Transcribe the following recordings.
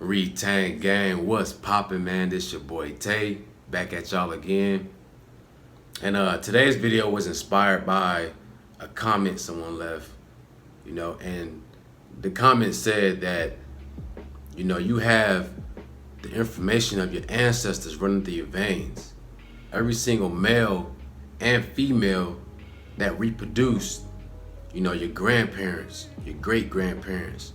Retain gang, what's poppin', man? This your boy Tay, back at y'all again. And today's video was inspired by a comment someone left, and the comment said that, you have the information of your ancestors running through your veins. Every single male and female that reproduced, your grandparents, your great-grandparents,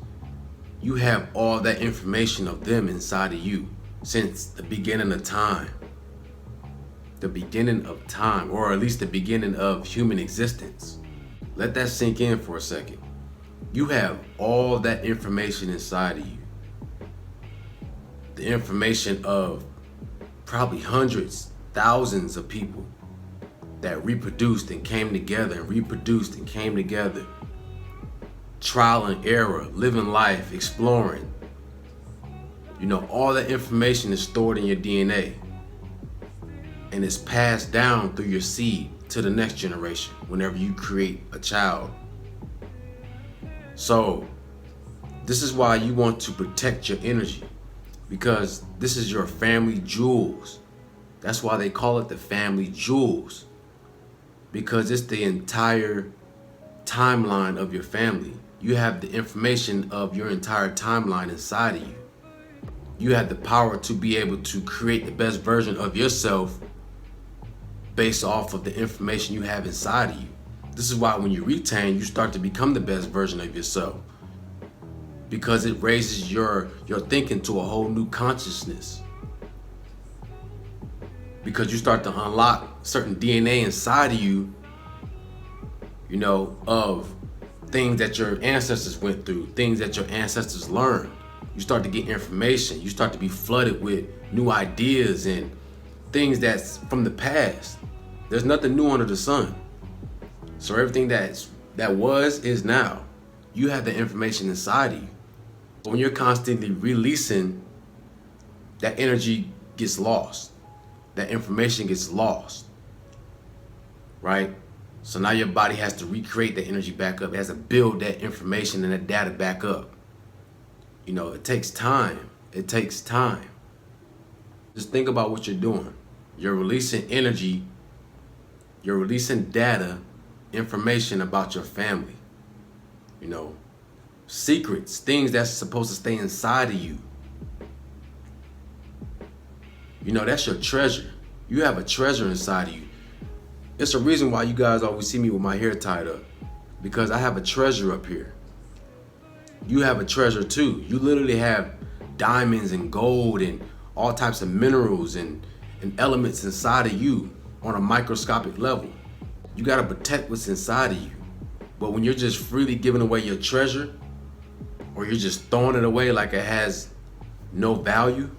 you have all that information of them inside of you since the beginning of time. The beginning of time, or at least the beginning of human existence. Let that sink in for a second. You have all that information inside of you. The information of probably hundreds, thousands of people that reproduced and came together and reproduced and came together. Trial and error, living life, exploring. All that information is stored in your DNA and it's passed down through your seed to the next generation whenever you create a child. So this is why you want to protect your energy, because this is your family jewels. That's why they call it the family jewels, because it's the entire timeline of your family. You have the information of your entire timeline inside of you. You have the power to be able to create the best version of yourself based off of the information you have inside of you. This is why when you retain, you start to become the best version of yourself, because it raises your thinking to a whole new consciousness. Because you start to unlock certain DNA inside of you, of things that your ancestors went through, things that your ancestors learned. You start to get information. You start to be flooded with new ideas and things that's from the past. There's nothing new under the sun. So everything that was is now. You have the information inside of you. But when you're constantly releasing, that energy gets lost. That information gets lost, right? So now your body has to recreate that energy back up. It has to build that information and that data back up. It takes time. It takes time. Just think about what you're doing. You're releasing energy. You're releasing data, information about your family. Secrets, things that's supposed to stay inside of you. That's your treasure. You have a treasure inside of you. It's a reason why you guys always see me with my hair tied up, because I have a treasure up here. You have a treasure too. You literally have diamonds and gold and all types of minerals and elements inside of you on a microscopic level. You gotta protect what's inside of you. But when you're just freely giving away your treasure, or you're just throwing it away like it has no value,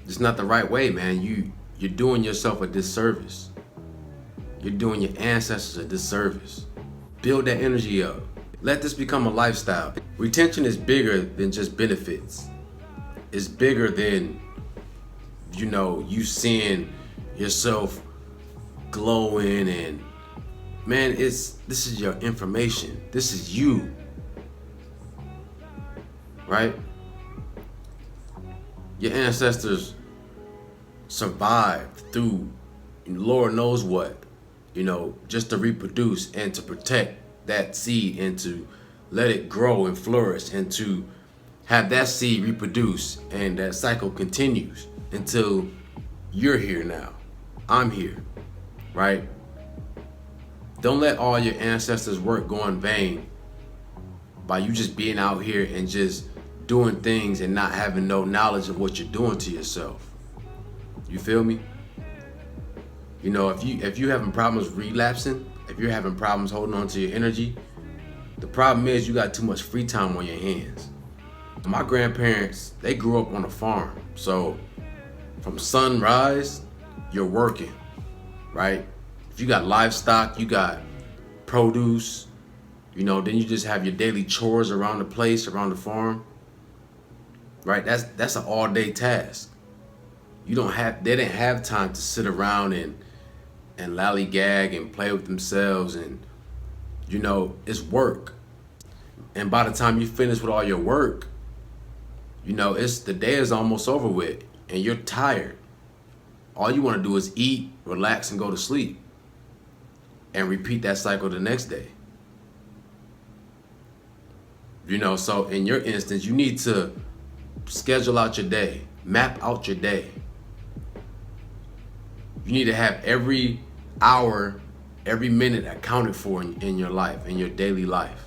it's not the right way, man. You're doing yourself a disservice. You're doing your ancestors a disservice. Build that energy up. Let this become a lifestyle. Retention is bigger than just benefits. It's bigger than, you seeing yourself glowing and, man, this is your information. This is you, right? Your ancestors survived through Lord knows what, just to reproduce and to protect that seed and to let it grow and flourish and to have that seed reproduce, and that cycle continues until you're here now. I'm here, right? Don't let all your ancestors' work go in vain by you just being out here and just doing things and not having no knowledge of what you're doing to yourself. You feel me? If you having problems relapsing, if you're having problems holding on to your energy, the problem is you got too much free time on your hands. My grandparents, they grew up on a farm. So from sunrise, you're working, right? If you got livestock, you got produce, then you just have your daily chores around the place, around the farm, right? That's an all-day task. They didn't have time to sit around and lollygag and play with themselves, and it's work. And by the time you finish with all your work, You know, the day is almost over with and you're tired. All you want to do is eat, relax, and go to sleep. And repeat that cycle the next day. You know, so in your instance, you need to schedule out your day, map out your day. You need to have every hour, every minute accounted for in your life, in your daily life.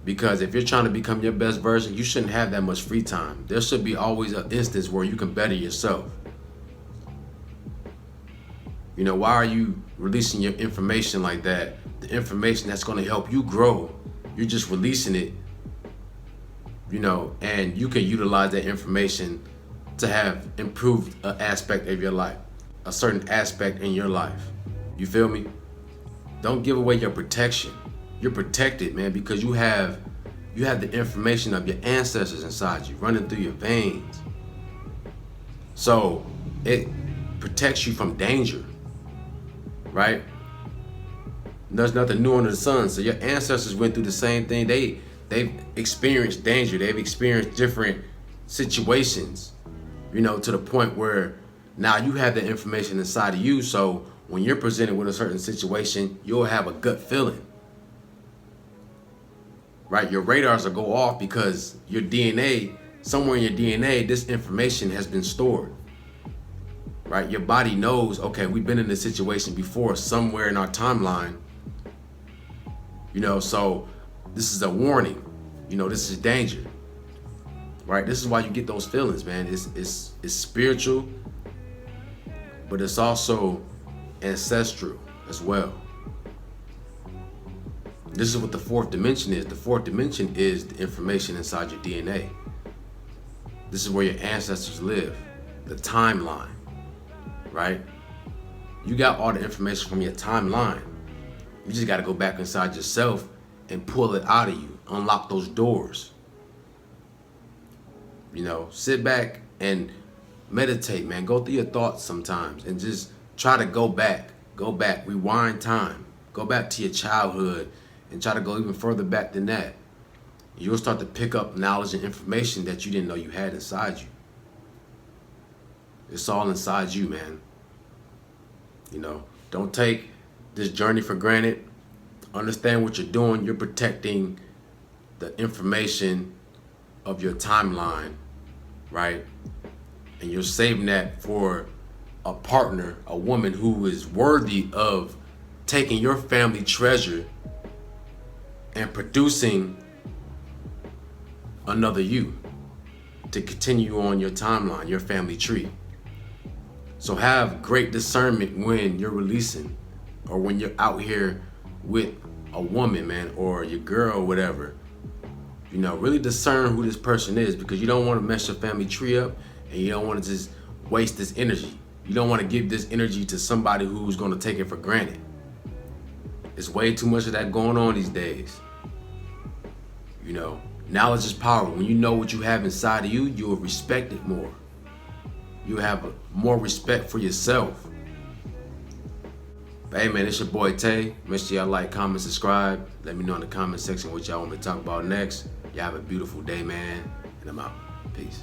Because if you're trying to become your best version, you shouldn't have that much free time. There should be always an instance where you can better yourself. You know, why are you releasing your information like that? The information that's going to help you grow, you're just releasing it, you know, and you can utilize that information to have improved an aspect of your life, a certain aspect in your life. You feel me? Don't give away your protection. You're protected, man, because you have the information of your ancestors inside you running through your veins. So it protects you from danger, right? There's nothing new under the sun. So your ancestors went through the same thing. They've experienced danger. They've experienced different situations, you know, to the point where now you have the information inside of you. So when you're presented with a certain situation, you'll have a gut feeling, right? Your radars will go off because your DNA, somewhere in your DNA, this information has been stored, right? Your body knows, okay, we've been in this situation before somewhere in our timeline, you know, so this is a warning, you know, this is danger, right? This is why you get those feelings, man. It's spiritual, but it's also ancestral as well. This is what the fourth dimension is. The fourth dimension is the information inside your DNA. This is where your ancestors live, the timeline, right? You got all the information from your timeline. You just got to go back inside yourself and pull it out of you, unlock those doors. You know, sit back and meditate, man. Go through your thoughts sometimes and just try to go back, rewind time, go back to your childhood and try to go even further back than that. You'll start to pick up knowledge and information that you didn't know you had inside you. It's all inside you, man. You know, don't take this journey for granted. Understand what you're doing. You're protecting the information of your timeline, right? And you're saving that for a partner, a woman who is worthy of taking your family treasure and producing another you to continue on your timeline, your family tree. So have great discernment when you're releasing or when you're out here with a woman, man, or your girl or whatever. You know, really discern who this person is, because you don't want to mess your family tree up and you don't want to just waste this energy. You don't want to give this energy to somebody who's going to take it for granted. There's way too much of that going on these days. You know, knowledge is power. When you know what you have inside of you, you will respect it more. You have more respect for yourself. But hey, man, it's your boy Tay. Make sure y'all like, comment, subscribe. Let me know in the comment section what y'all want me to talk about next. Y'all have a beautiful day, man. And I'm out. Peace.